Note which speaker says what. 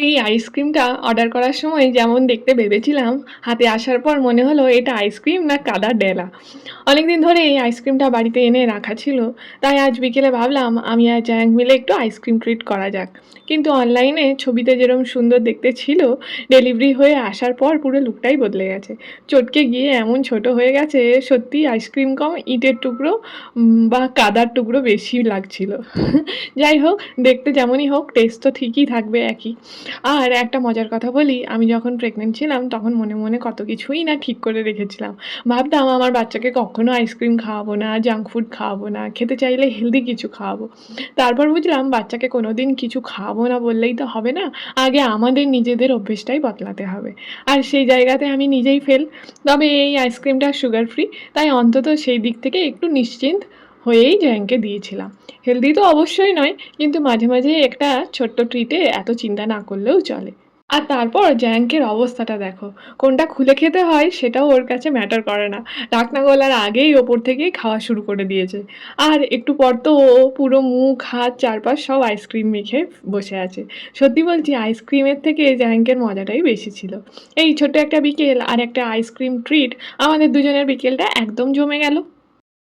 Speaker 1: এই আইসক্রিমটা অর্ডার করার সময় যেমন দেখতে ভেবেছিলাম, হাতে আসার পর মনে হলো এটা আইসক্রিম না কাদার ডেলা। অনেকদিন ধরে এই আইসক্রিমটা বাড়িতে এনে রাখা ছিল, তাই আজ বিকেলে ভাবলাম আমি আর জায়াং মিলে একটু আইসক্রিম ট্রিট করা যাক। কিন্তু অনলাইনে ছবিতে যেরকম সুন্দর দেখতে ছিল, ডেলিভারি হয়ে আসার পর পুরো লুকটাই বদলে গেছে। চটকে গিয়ে এমন ছোট হয়ে গেছে, সত্যি আইসক্রিম কম ইটের টুকরো বা কাদার টুকরো বেশি লাগছিল। যাই হোক, দেখতে যেমনই হোক টেস্ট তো ঠিকই থাকবে একই। আর একটা মজার কথা বলি, আমি যখন প্রেগনেন্ট ছিলাম তখন মনে, মনে কত কিছুই না ঠিক করে রেখেছিলাম। ভাবতাম আমার বাচ্চাকে কখনো আইসক্রিম খাওয়াবো না, জাঙ্ক ফুড খাওয়াবো না, খেতে চাইলে হেলদি কিছু খাওয়াবো। তারপর বুঝলাম বাচ্চাকে কোনোদিন কিছু খাওয়াবো না বললেই তো হবে না। আগে আমাদের নিজেদের অভ্যেসটাই বদলাতে হবে। আর সেই জায়গাতে আমি নিজেই ফেল। তবে এই আইসক্রিমটা সুগার ফ্রি, তাই অন্তত সেই দিক থেকে একটু নিশ্চিন্ত হয়েই জয়াংকে দিয়েছিলাম। হেলদি তো অবশ্যই নয়, কিন্তু মাঝে, মাঝে একটা ছোট্ট ট্রিটে এত চিন্তা না করলেও চলে। আর তারপর জ্যাঙ্কের অবস্থাটা দেখো। কোনটা খুলে খেতে হয় সেটাও ওর কাছে ম্যাটার করে না। ঢাকনা গলার আগেই ওপর থেকেই খাওয়া শুরু করে দিয়েছে। আর একটু পর তো ও পুরো মুখ, হাত, চারপাশ সব আইসক্রিম মেখে বসে আছে। সত্যি বলছি, আইসক্রিমের থেকে জ্যাঙ্কের মজাটাই বেশি ছিল। এই ছোট্ট একটা বিকেল আর একটা আইসক্রিম ট্রিট আমাদের দুজনের বিকেলটা একদম জমে গেল।